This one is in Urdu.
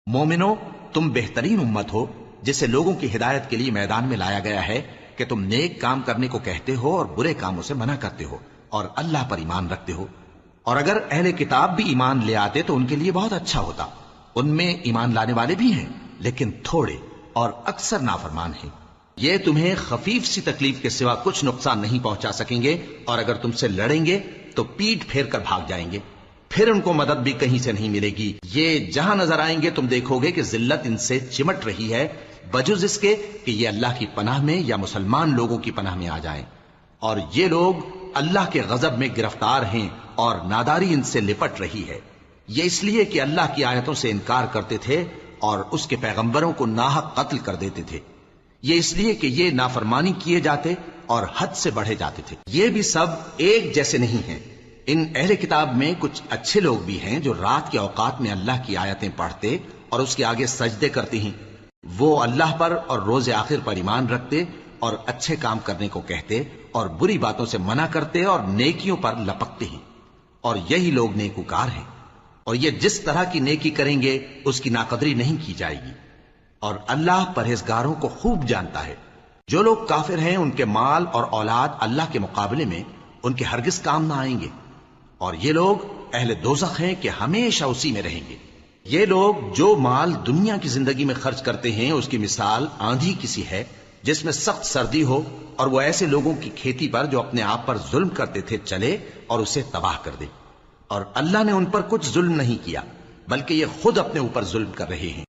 مومنو، تم بہترین امت ہو جسے لوگوں کی ہدایت کے لیے میدان میں لایا گیا ہے کہ تم نیک کام کرنے کو کہتے ہو اور برے کاموں سے منع کرتے ہو اور اللہ پر ایمان رکھتے ہو۔ اور اگر اہل کتاب بھی ایمان لے آتے تو ان کے لیے بہت اچھا ہوتا۔ ان میں ایمان لانے والے بھی ہیں لیکن تھوڑے اور اکثر نافرمان ہیں۔ یہ تمہیں خفیف سی تکلیف کے سوا کچھ نقصان نہیں پہنچا سکیں گے، اور اگر تم سے لڑیں گے تو پیٹ پھیر کر بھاگ جائیں گے، پھر ان کو مدد بھی کہیں سے نہیں ملے گی۔ یہ جہاں نظر آئیں گے تم دیکھو گے کہ ذلت ان سے چمٹ رہی ہے، بجز اس کے کہ یہ اللہ کی پناہ میں یا مسلمان لوگوں کی پناہ میں آ جائیں۔ اور یہ لوگ اللہ کے غضب میں گرفتار ہیں اور ناداری ان سے لپٹ رہی ہے۔ یہ اس لیے کہ اللہ کی آیتوں سے انکار کرتے تھے اور اس کے پیغمبروں کو ناحق قتل کر دیتے تھے۔ یہ اس لیے کہ یہ نافرمانی کیے جاتے اور حد سے بڑھے جاتے تھے۔ یہ بھی سب ایک جیسے نہیں ہیں۔ ان اہل کتاب میں کچھ اچھے لوگ بھی ہیں جو رات کے اوقات میں اللہ کی آیتیں پڑھتے اور اس کے آگے سجدے کرتے ہیں۔ وہ اللہ پر اور روز آخر پر ایمان رکھتے اور اچھے کام کرنے کو کہتے اور بری باتوں سے منع کرتے اور نیکیوں پر لپکتے ہیں، اور یہی لوگ نیکوکار ہیں۔ اور یہ جس طرح کی نیکی کریں گے اس کی ناقدری نہیں کی جائے گی، اور اللہ پرہیزگاروں کو خوب جانتا ہے۔ جو لوگ کافر ہیں ان کے مال اور اولاد اللہ کے مقابلے میں ان کے ہرگز کام نہ آئیں گے، اور یہ لوگ اہل دوزخ ہیں کہ ہمیشہ اسی میں رہیں گے۔ یہ لوگ جو مال دنیا کی زندگی میں خرچ کرتے ہیں اس کی مثال آندھی کسی ہے جس میں سخت سردی ہو، اور وہ ایسے لوگوں کی کھیتی پر جو اپنے آپ پر ظلم کرتے تھے چلے اور اسے تباہ کر دے۔ اور اللہ نے ان پر کچھ ظلم نہیں کیا بلکہ یہ خود اپنے اوپر ظلم کر رہے ہیں۔